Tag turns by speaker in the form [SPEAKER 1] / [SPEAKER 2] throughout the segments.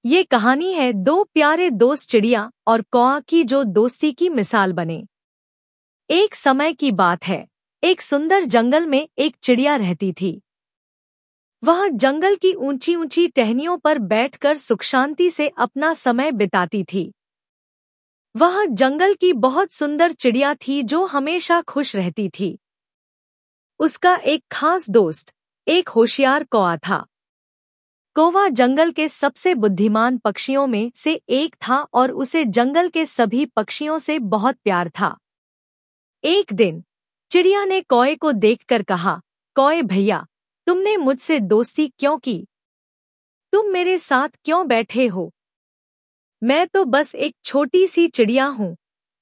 [SPEAKER 1] ये कहानी है दो प्यारे दोस्त चिड़िया और कौआ की जो दोस्ती की मिसाल बने। एक समय की बात है, एक सुंदर जंगल में एक चिड़िया रहती थी। वह जंगल की ऊंची ऊंची टहनियों पर बैठकर सुख शांति से अपना समय बिताती थी। वह जंगल की बहुत सुंदर चिड़िया थी जो हमेशा खुश रहती थी। उसका एक खास दोस्त, एक होशियार कौआ था। कौवा जंगल के सबसे बुद्धिमान पक्षियों में से एक था और उसे जंगल के सभी पक्षियों से बहुत प्यार था। एक दिन चिड़िया ने कौए को देखकर कहा, कौए भैया, तुमने मुझसे दोस्ती क्यों की? तुम मेरे साथ क्यों बैठे हो? मैं तो बस एक छोटी सी चिड़िया हूँ।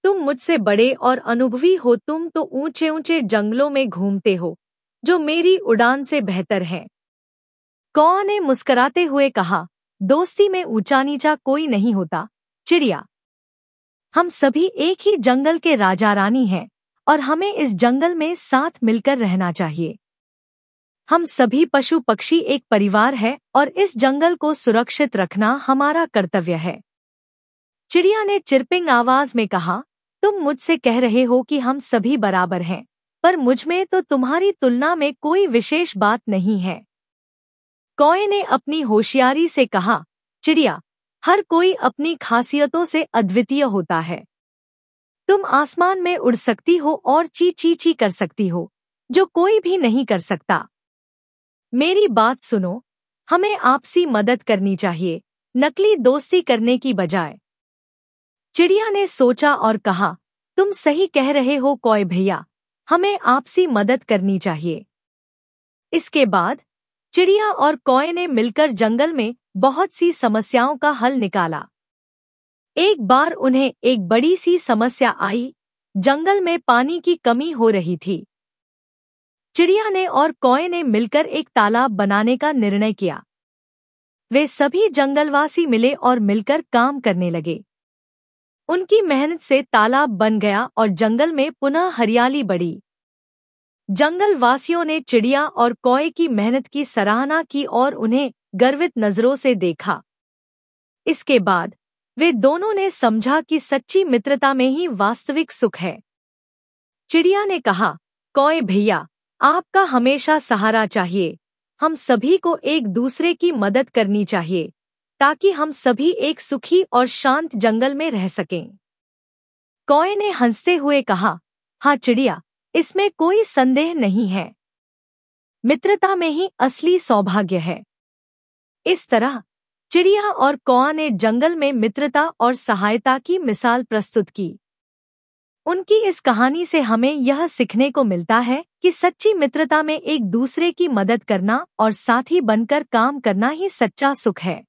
[SPEAKER 1] तुम मुझसे बड़े और अनुभवी हो। तुम तो ऊंचे ऊंचे जंगलों में घूमते हो, जो मेरी उड़ान से बेहतर है। कौआ ने मुस्कुराते हुए कहा, दोस्ती में ऊंचा नीचा कोई नहीं होता चिड़िया। हम सभी एक ही जंगल के राजा रानी हैं और हमें इस जंगल में साथ मिलकर रहना चाहिए। हम सभी पशु पक्षी एक परिवार है और इस जंगल को सुरक्षित रखना हमारा कर्तव्य है। चिड़िया ने चिरपिंग आवाज में कहा, तुम मुझसे कह रहे हो कि हम सभी बराबर हैं, पर मुझमें तो तुम्हारी तुलना में कोई विशेष बात नहीं है। कौए ने अपनी होशियारी से कहा, चिड़िया, हर कोई अपनी खासियतों से अद्वितीय होता है। तुम आसमान में उड़ सकती हो और ची ची ची कर सकती हो, जो कोई भी नहीं कर सकता। मेरी बात सुनो, हमें आपसी मदद करनी चाहिए, नकली दोस्ती करने की बजाय। चिड़िया ने सोचा और कहा, तुम सही कह रहे हो कौए भैया, हमें आपसी मदद करनी चाहिए। इसके बाद चिड़िया और कौए ने मिलकर जंगल में बहुत सी समस्याओं का हल निकाला। एक बार उन्हें एक बड़ी सी समस्या आई। जंगल में पानी की कमी हो रही थी। चिड़िया ने और कौए ने मिलकर एक तालाब बनाने का निर्णय किया। वे सभी जंगलवासी मिले और मिलकर काम करने लगे। उनकी मेहनत से तालाब बन गया और जंगल में पुनः हरियाली बढ़ी। जंगल वासियों ने चिड़िया और कौए की मेहनत की सराहना की और उन्हें गर्वित नजरों से देखा। इसके बाद वे दोनों ने समझा कि सच्ची मित्रता में ही वास्तविक सुख है। चिड़िया ने कहा, कौए भैया, आपका हमेशा सहारा चाहिए। हम सभी को एक दूसरे की मदद करनी चाहिए, ताकि हम सभी एक सुखी और शांत जंगल में रह सकें। कौए ने हंसते हुए कहा, हाँ चिड़िया, इसमें कोई संदेह नहीं है। मित्रता में ही असली सौभाग्य है। इस तरह चिड़िया और कौआ ने जंगल में मित्रता और सहायता की मिसाल प्रस्तुत की। उनकी इस कहानी से हमें यह सीखने को मिलता है कि सच्ची मित्रता में एक दूसरे की मदद करना और साथी बनकर काम करना ही सच्चा सुख है।